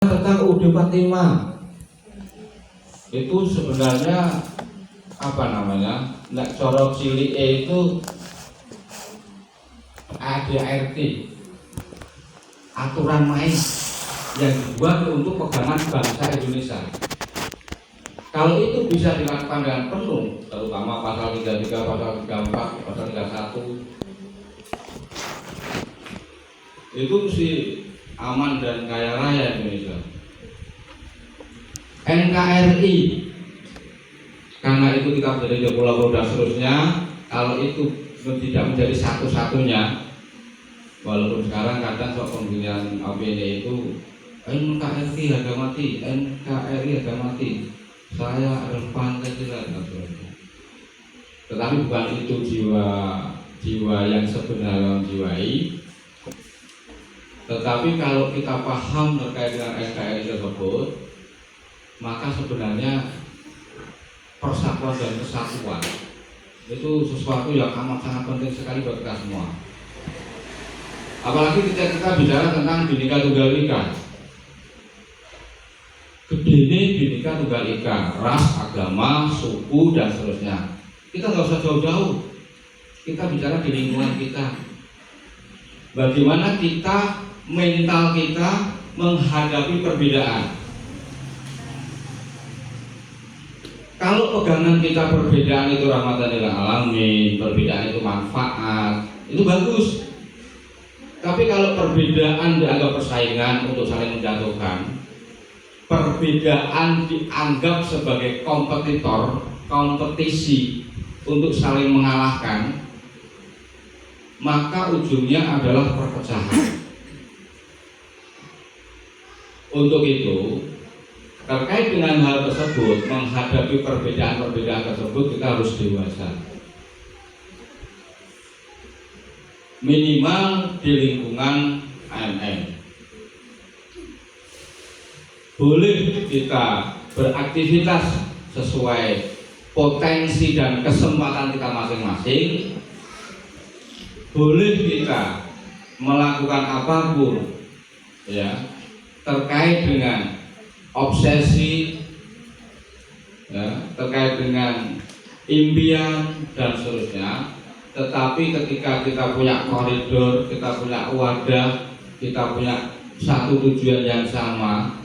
tentang UUD 45 itu sebenarnya apa namanya? Nek corok cilik itu ADART, aturan main yang dibuat untuk pegangan bangsa Indonesia. Kalau itu bisa dilakukan dengan penuh, terutama pasal 33, pasal 34, pasal 31, itu sih aman dan kaya raya Indonesia. NKRI, karena itu kita menjadi pulau-pulau dan seterusnya. Kalau itu tidak menjadi satu-satunya, walaupun sekarang kadang soal pembinaan opini itu NKRI harga mati, NKRI harga mati, saya adalah Pancasila dan sebagainya. Tetapi bukan itu jiwa yang sebenarnya menjiwai. Tetapi kalau kita paham terkait dengan NKRI tersebut, maka sebenarnya persatuan dan kesatuan itu sesuatu yang amat sangat penting sekali buat kita semua. Apalagi ketika kita bicara tentang Bhinneka Tunggal Ika, gedene Bhinneka Tunggal Ika, ras, agama, suku dan seterusnya. Kita nggak usah jauh-jauh, kita bicara di lingkungan kita. Bagaimana kita, mental kita menghadapi perbedaan. Kalau pegangan kita perbedaan itu rahmatan lil alamin, perbedaan itu manfaat, itu bagus. Tapi kalau perbedaan dianggap persaingan untuk saling menjatuhkan, perbedaan dianggap sebagai kompetitor, kompetisi untuk saling mengalahkan, maka ujungnya adalah perpecahan. Untuk itu, terkait dengan hal tersebut, menghadapi perbedaan-perbedaan tersebut, kita harus dewasa. Minimal di lingkungan AMM. Boleh kita beraktivitas sesuai potensi dan kesempatan kita masing-masing. Boleh kita melakukan apapun, ya, terkait dengan obsesi, ya, terkait dengan impian dan seterusnya. Tetapi ketika kita punya koridor, kita punya wadah, kita punya satu tujuan yang sama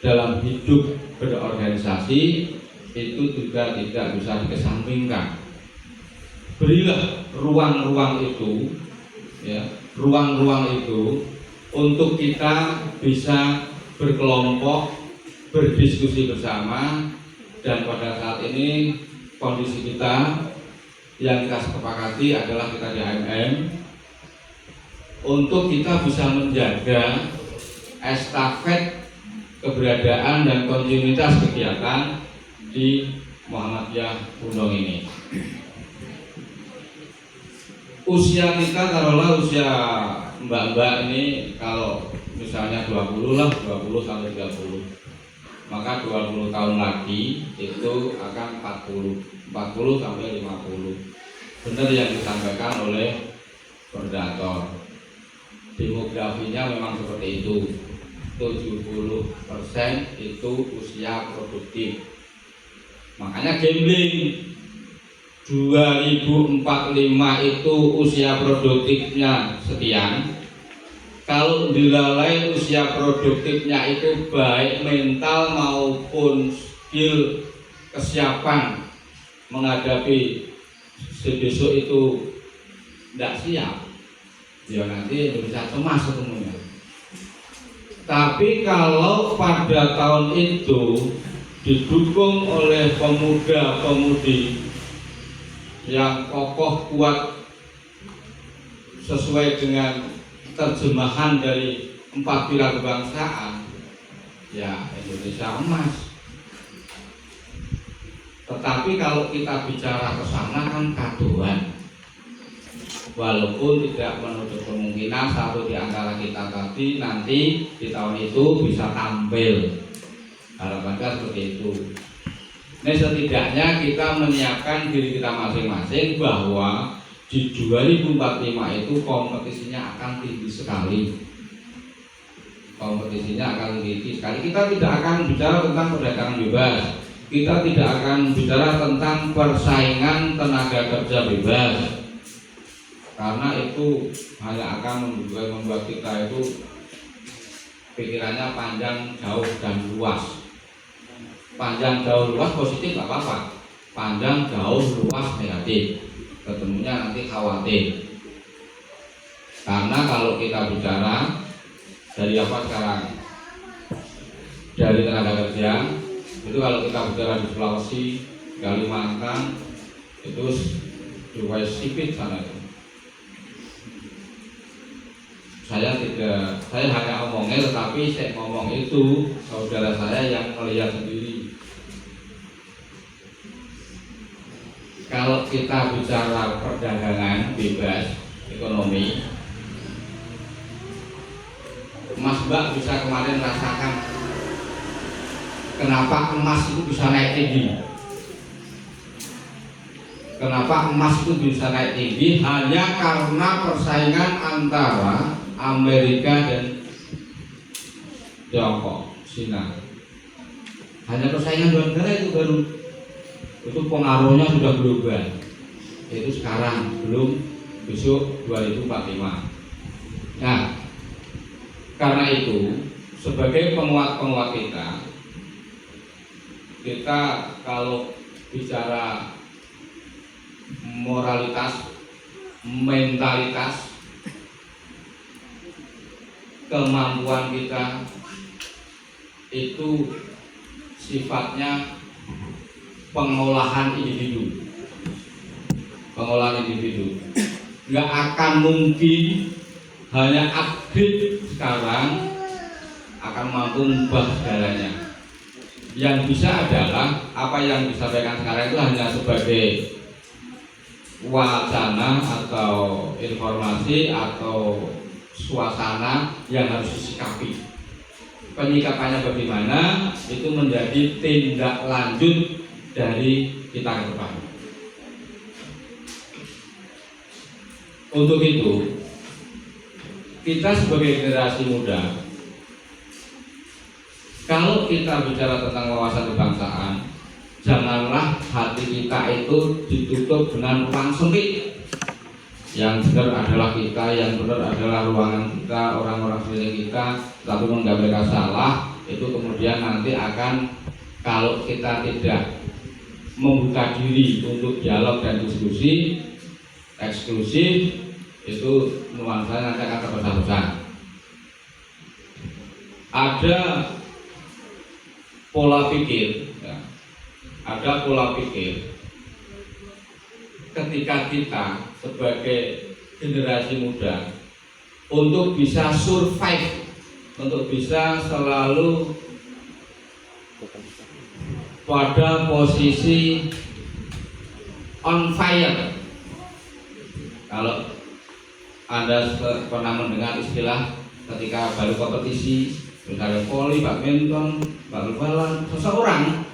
dalam hidup berorganisasi, itu juga tidak bisa dikesampingkan. Berilah ruang-ruang itu, ya, ruang-ruang itu untuk kita bisa berkelompok, berdiskusi bersama. Dan pada saat ini kondisi kita yang kita sepakati adalah kita di AMM, untuk kita bisa menjaga estafet keberadaan dan kontinuitas kegiatan di Muhammadiyah Gunung ini. Usia kita, taruhlah usia mbak-mbak ini, kalau misalnya 20 lah, 20 sampai 30, maka 20 tahun lagi itu akan 40 sampai 50. Benar yang disampaikan oleh koordinator, demografinya memang seperti itu. 70% itu usia produktif. Makanya gambling 2045 itu usia produktifnya sekian. Kalau dilalai usia produktifnya itu baik mental maupun skill kesiapan menghadapi besok itu tidak siap, ya nanti Indonesia cemas semuanya. Tapi kalau pada tahun itu didukung oleh pemuda-pemudi yang kokoh kuat sesuai dengan terjemahan dari 4 pilar kebangsaan, ya Indonesia emas. Tetapi kalau kita bicara ke sana kan kaduan. Walaupun tidak menutup kemungkinan satu di antara kita tadi nanti di tahun itu bisa tampil. Harapan kita seperti itu. Nah, setidaknya kita menyiapkan diri kita masing-masing bahwa di 2045 itu kompetisinya akan tinggi sekali. kompetisinya akan tinggi sekali. Kita tidak akan bicara tentang perdagangan bebas, kita tidak akan bicara tentang persaingan tenaga kerja bebas, karena itu hanya akan membuat kita itu pikirannya panjang, jauh, dan luas. Panjang, jauh, luas positif nggak apa-apa, panjang, jauh, luas negatif, ketemunya nanti khawatir. Karena kalau kita bicara dari apa sekarang, dari tenaga kerja itu, kalau kita bicara di Sulawesi, Kalimantan, itu dua sipit sana itu. Saya hanya omongnya, tetapi saya ngomong itu saudara saya yang melihat sendiri. Kalau kita bicara perdagangan bebas ekonomi, Mas Mbak bisa kemarin rasakan kenapa emas itu bisa naik tinggi. Kenapa emas itu bisa naik tinggi? Hanya karena persaingan antara Amerika dan Tiongkok, Cina. Hanya persaingan dua negara itu baru, itu pengaruhnya sudah global. Itu sekarang, belum besok 2045. Nah, karena itu sebagai penguat-penguat kita kalau bicara moralitas, mentalitas, kemampuan kita itu sifatnya pengolahan individu. Nggak akan mungkin hanya upgrade sekarang akan mampu mengubah segalanya. Yang bisa adalah apa yang disampaikan sekarang itu hanya sebagai wacana atau informasi atau suasana yang harus disikapi. Penyikapannya bagaimana, itu menjadi tindak lanjut dari kita ke depan. Untuk itu, kita sebagai generasi muda, kalau kita bicara tentang wawasan kebangsaan, janganlah hati kita itu ditutup dengan ruang sempit. Yang benar adalah kita, yang benar adalah ruangan kita, orang-orang sekeliling kita, tapi menganggap mereka salah. Itu kemudian nanti akan, kalau kita tidak membuka diri untuk dialog dan diskusi eksklusif, itu nuansanya nanti akan terbesar-besar. Ada pola pikir, ya, ada pola pikir ketika kita sebagai generasi muda untuk bisa survive, untuk bisa selalu pada posisi on fire. Kalau Anda pernah mendengar istilah ketika baru kompetisi, misalnya voli, badminton, bal-balan, seseorang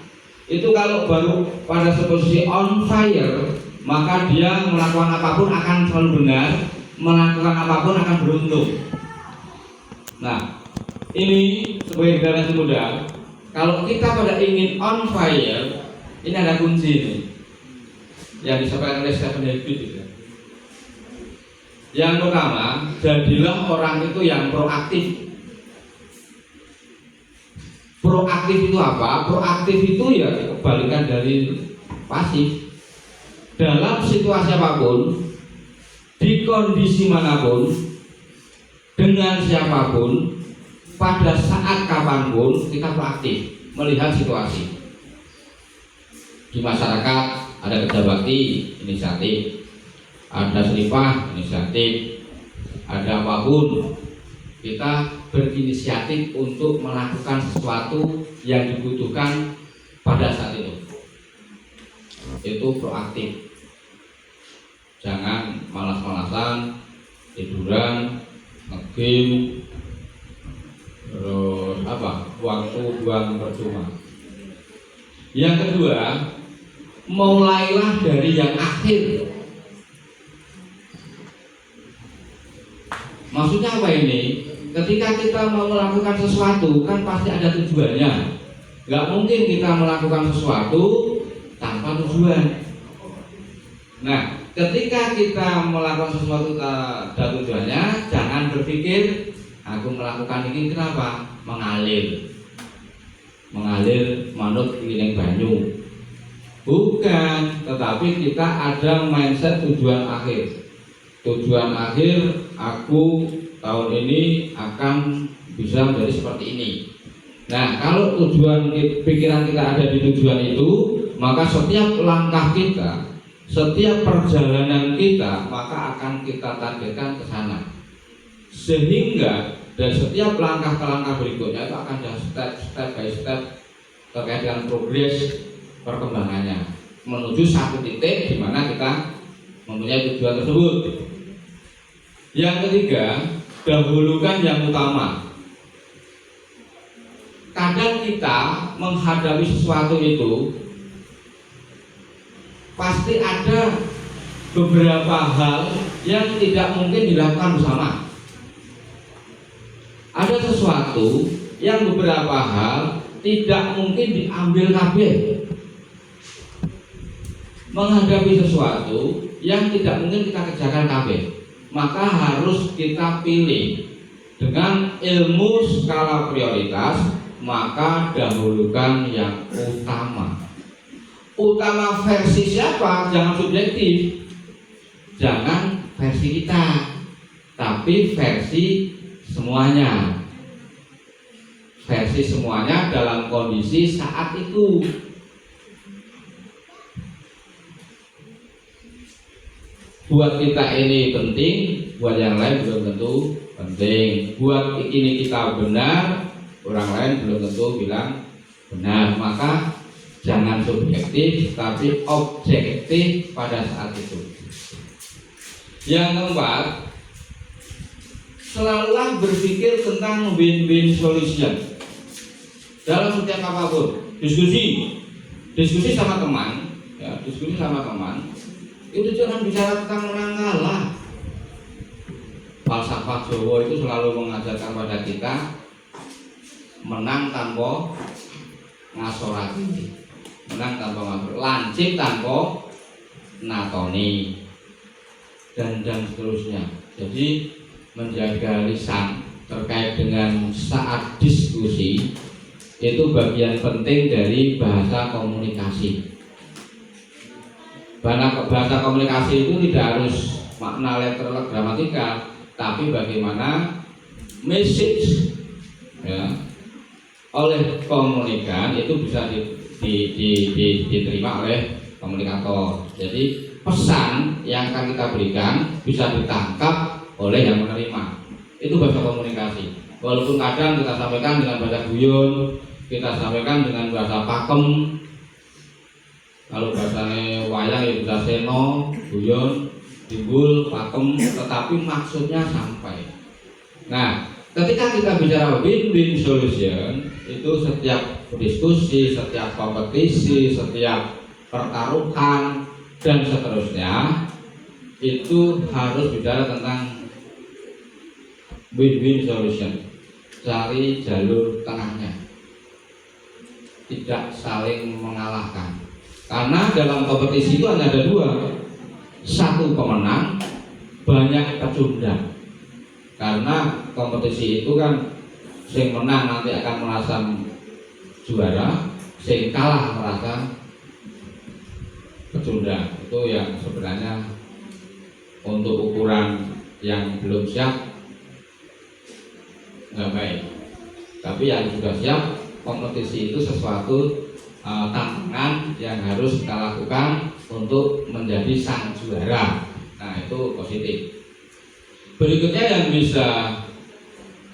itu kalau baru pada posisi on fire, maka dia melakukan apapun akan selalu benar, melakukan apapun akan beruntung. Nah, ini sebagai generasi muda, kalau kita pada ingin on fire, ini ada kunci nih yang disampaikan oleh Stephen Habit gitu. Yang pertama, jadilah orang itu yang proaktif. Proaktif itu apa? Proaktif itu ya kebalikan dari pasif. Dalam situasi apapun, di kondisi manapun, dengan siapapun, pada saat kapanpun, kita proaktif melihat situasi. Di masyarakat ada kerja bakti, inisiatif. Ada seripah, inisiatif. Ada apapun, kita berinisiatif untuk melakukan sesuatu yang dibutuhkan pada saat itu. Itu proaktif. Jangan malas-malasan, tiduran, nge-game, terus waktu buang percuma. Yang kedua, mulailah dari yang akhir. Maksudnya apa ini? ketika kita mau melakukan sesuatu kan pasti ada tujuannya. Nggak mungkin kita melakukan sesuatu tanpa tujuan. Nah, ketika kita melakukan sesuatu ada tujuannya, jangan berpikir aku melakukan ini kenapa? Mengalir manut keliling banyu. Bukan, tetapi kita ada mindset tujuan akhir. Tujuan akhir aku tahun ini akan bisa menjadi seperti ini. Nah, kalau tujuan pikiran kita ada di tujuan itu, maka setiap langkah kita, setiap perjalanan kita, maka akan kita targetkan ke sana. Sehingga dari setiap langkah ke langkah berikutnya itu akan ada step by step terkait dengan progres perkembangannya menuju satu titik di mana kita mempunyai tujuan tersebut. Yang ketiga, dahulukan yang utama. Kadang kita menghadapi sesuatu itu pasti ada beberapa hal yang tidak mungkin dilakukan bersama. Ada sesuatu yang beberapa hal tidak mungkin diambil kabeh. Menghadapi sesuatu yang tidak mungkin kita kerjakan kabeh, maka harus kita pilih dengan ilmu skala prioritas. Maka dahulukan yang utama. Utama versi siapa? Jangan subjektif. Jangan versi kita, tapi versi semuanya. Versi semuanya dalam kondisi saat itu. Buat kita ini penting, buat yang lain belum tentu penting. Buat ini kita benar, orang lain belum tentu bilang benar. Maka jangan subjektif, tapi objektif pada saat itu. Yang keempat, selalulah berpikir tentang win-win solution dalam setiap apapun. Diskusi sama teman, ya, diskusi sama teman itu jangan bicara tentang menang kalah. Falsafah Jawa itu selalu mengajarkan pada kita menang tanpa ngasorati, menang tanpa ngasor, lancip tanpa natoni, dan seterusnya. Jadi menjaga lisan terkait dengan saat diskusi itu bagian penting dari bahasa komunikasi. Bahasa komunikasi itu tidak harus makna literal gramatikal, tapi bagaimana message ya, oleh komunikan itu bisa diterima oleh komunikator. Jadi pesan yang akan kita berikan bisa ditangkap oleh yang menerima. Itu bahasa komunikasi. Walaupun kadang kita sampaikan dengan bahasa guyon, kita sampaikan dengan bahasa pakem. Kalau bahasanya wayang ya bisa seno, guyon, timbul, pakem, tetapi maksudnya sampai. Nah, ketika kita bicara win-win solution, itu setiap diskusi, setiap kompetisi, setiap pertaruhan dan seterusnya itu harus bicara tentang win-win solution. Cari jalur tengahnya, tidak saling mengalahkan. Karena dalam kompetisi itu hanya ada dua, satu pemenang, banyak pecundang. Karena kompetisi itu kan sing menang nanti akan merasa juara, sing kalah merasa pecundang. Itu yang sebenarnya untuk ukuran yang belum siap nggak baik. Tapi yang sudah siap, kompetisi itu sesuatu tantangan yang harus kita lakukan untuk menjadi sang juara. Nah, itu positif. Berikutnya yang bisa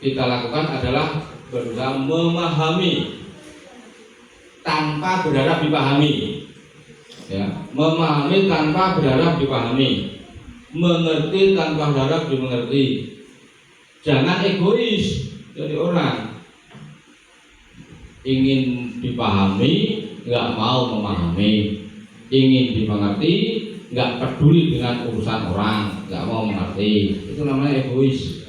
kita lakukan adalah berusaha memahami tanpa berharap dipahami. Ya, memahami tanpa berharap dipahami, mengerti tanpa berharap dimengerti. Jangan egois jadi orang, ingin dipahami nggak mau memahami, ingin dimengerti nggak peduli dengan urusan orang, nggak mau mengerti. Itu namanya egois.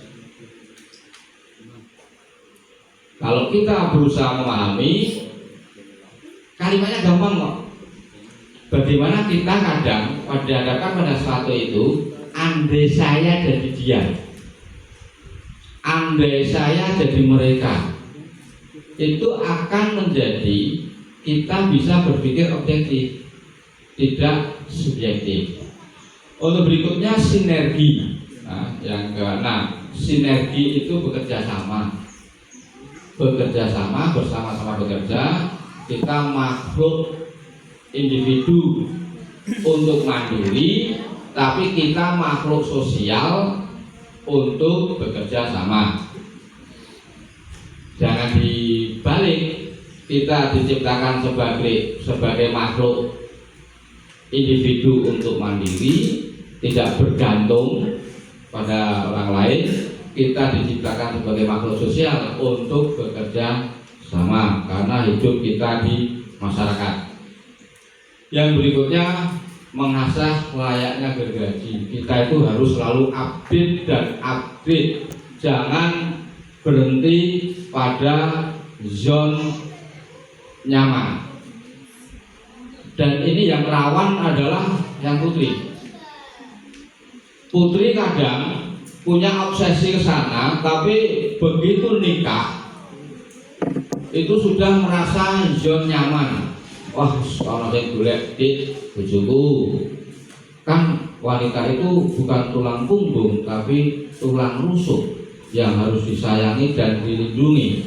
Kalau kita berusaha memahami, kalimatnya gampang kok. Bagaimana kita kadang dihadapkan pada sesuatu itu, andai saya jadi dia, andai saya jadi mereka, itu akan menjadi kita bisa berpikir objektif, tidak subjektif. Untuk berikutnya sinergi. Nah, yang keenam, sinergi itu bekerja sama. Bekerja sama, bersama-sama bekerja. Kita makhluk individu untuk mandiri, tapi kita makhluk sosial untuk bekerja sama. Jangan dibalik, kita diciptakan sebagai makhluk individu untuk mandiri, tidak bergantung pada orang lain. Kita diciptakan sebagai makhluk sosial untuk bekerja sama karena hidup kita di masyarakat. Yang berikutnya, mengasah layaknya gergaji. Kita itu harus selalu update dan upgrade. Jangan berhenti pada zone nyaman. Dan ini yang rawan adalah yang putri. Putri kadang punya obsesi ke sana, tapi begitu nikah itu sudah merasa zone nyaman. Wah, kalau saya golek di bojoku, kan wanita itu bukan tulang punggung tapi tulang rusuk yang harus disayangi dan dilindungi.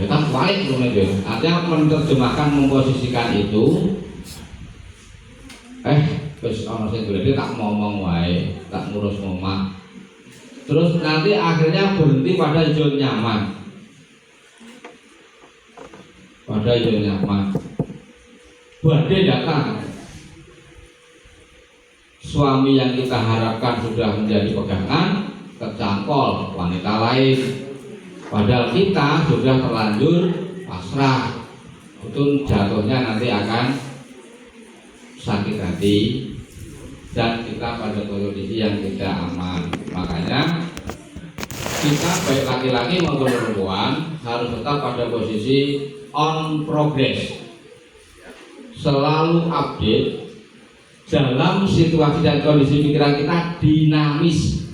Kan balik sebenarnya. Artinya menerjemahkan, memposisikan itu. Terus kalau saya golek tak ngomong wae, tak ngurus omah. Terus nanti akhirnya berhenti pada zona nyaman. Pada zona nyaman. Badai datang, suami yang kita harapkan sudah menjadi pegangan kecangkol wanita lain, padahal kita sudah terlanjur pasrah. Itu jatuhnya nanti akan sakit hati dan kita pada kondisi yang tidak aman. Makanya kita baik laki-laki maupun perempuan harus tetap pada posisi on progress, selalu update dalam situasi dan kondisi pikiran kita dinamis,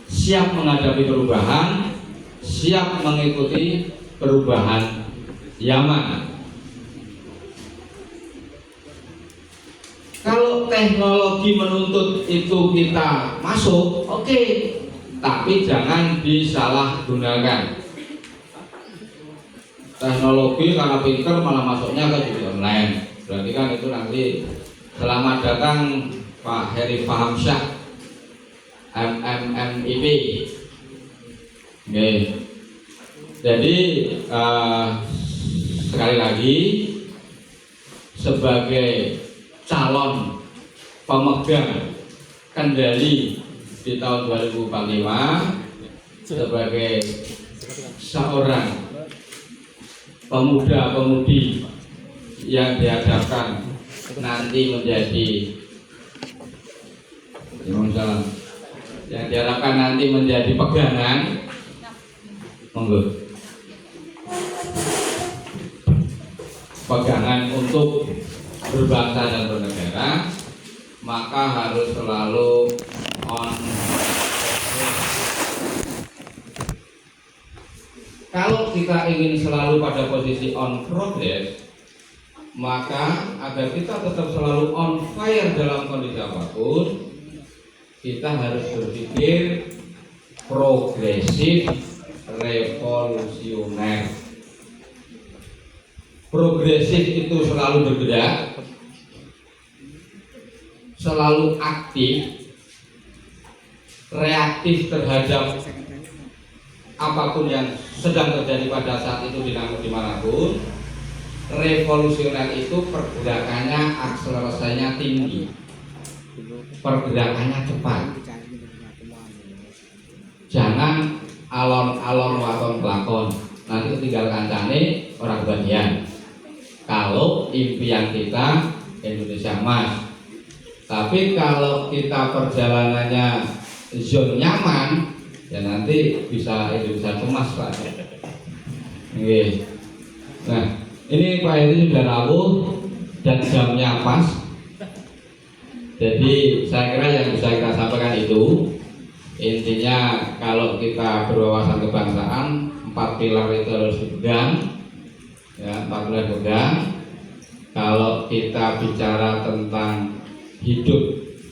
siap menghadapi perubahan, siap mengikuti perubahan zaman. Kalau teknologi menuntut itu kita masuk, oke, tapi jangan disalahgunakan. Teknologi karena pinter malah masuknya ke judi online. Berarti kan itu nanti. Selamat datang Pak Heri Fahamsyah, MMMIP. Oke. Jadi sekali lagi, sebagai calon pemegang kendali di tahun 2045, sebagai seorang pemuda-pemudi yang dihadapkan nanti menjadi yang diharapkan nanti menjadi pegangan, monggo, pegangan untuk berbangsa dan bernegara, maka harus selalu on. Kalau kita ingin selalu pada posisi on progress, maka agar kita tetap selalu on fire dalam kondisi apapun, kita harus berpikir progresif, revolusioner. Progresif itu selalu bergerak, selalu aktif, reaktif terhadap apapun yang sedang terjadi pada saat itu dimanapun. Revolusioner itu pergerakannya, akselerasinya tinggi, pergerakannya cepat. Jangan alon-alon waton pelakon, nanti ketinggal kancane orang kebagian. Kalau impian kita Indonesia emas, tapi kalau kita perjalanannya zona nyaman, ya nanti bisa Indonesia cemas Pak. Oke. Nah, ini Pak Heri sudah rawuh dan jamnya pas. Jadi saya kira yang bisa kita sampaikan itu intinya kalau kita berwawasan kebangsaan 4 pilar itu harus dipegang, ya 4 pilar pegang. Kalau kita bicara tentang hidup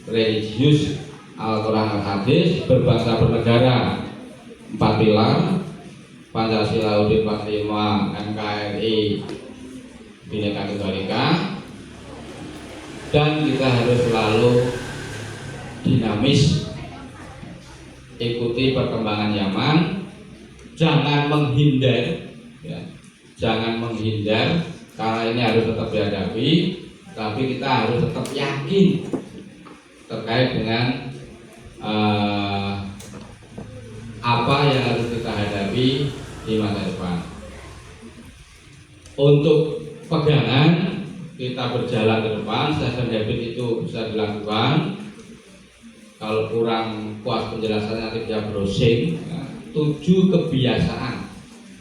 religius Al-Quran Al-Hadis, berbangsa bernegara 4 pilar, Pancasila UUD 45, NKRI, Bhinneka Tunggal Ika, dan kita harus selalu dinamis, ikuti perkembangan zaman, jangan menghindar, ya, jangan menghindar karena ini harus tetap dihadapi, tapi kita harus tetap yakin terkait dengan apa yang harus kita hadapi di masa depan. Untuk pegangan kita berjalan ke depan, 7 habit itu bisa dilakukan. Kalau kurang puas penjelasannya nanti dia browsing, ya, 7 kebiasaan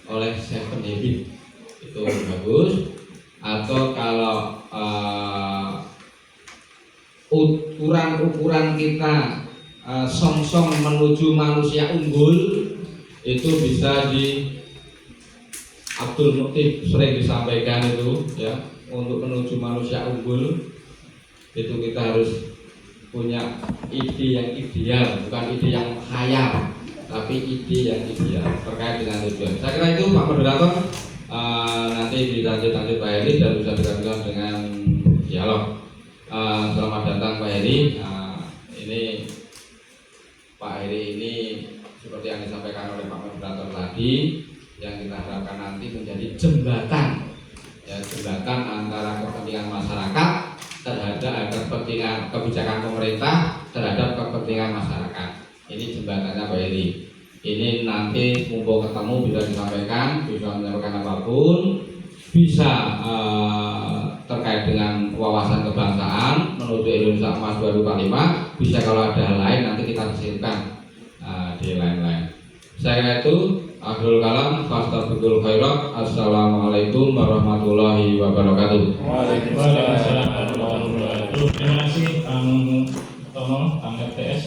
oleh 7 habit itu bagus. Atau kalau ukuran kita song-song menuju manusia unggul itu bisa di Abdul Mukti sering disampaikan itu, ya, untuk menuju manusia unggul itu kita harus punya ide yang ideal, bukan ide yang khayal, tapi ide yang ideal terkait dengan tujuan. Saya kira itu Pak Moderator, nanti dilanjut Pak Heri dan bisa dilanjutkan dengan dialog. Selamat datang Pak Heri. Ini Pak Heri ini seperti yang disampaikan oleh Pak Moderator tadi, yang kita harapkan nanti menjadi jembatan, ya, jembatan antara kepentingan masyarakat terhadap kepentingan kebijakan pemerintah terhadap kepentingan masyarakat. Ini jembatannya Pak Heri. Ini nanti mumpung ketemu bisa disampaikan, bisa menyampaikan apapun, bisa terkait dengan wawasan kebangsaan menuju Indonesia Emas 2045, bisa kalau ada hal lain nanti kita disebutkan di lain-lain. Saya kira itu akhirul kalam, fastabiqul khairat. Assalamualaikum warahmatullahi wabarakatuh. Waalaikumsalam warahmatullahi wabarakatuh. Terima kasih Kang Tono, Kang FTS.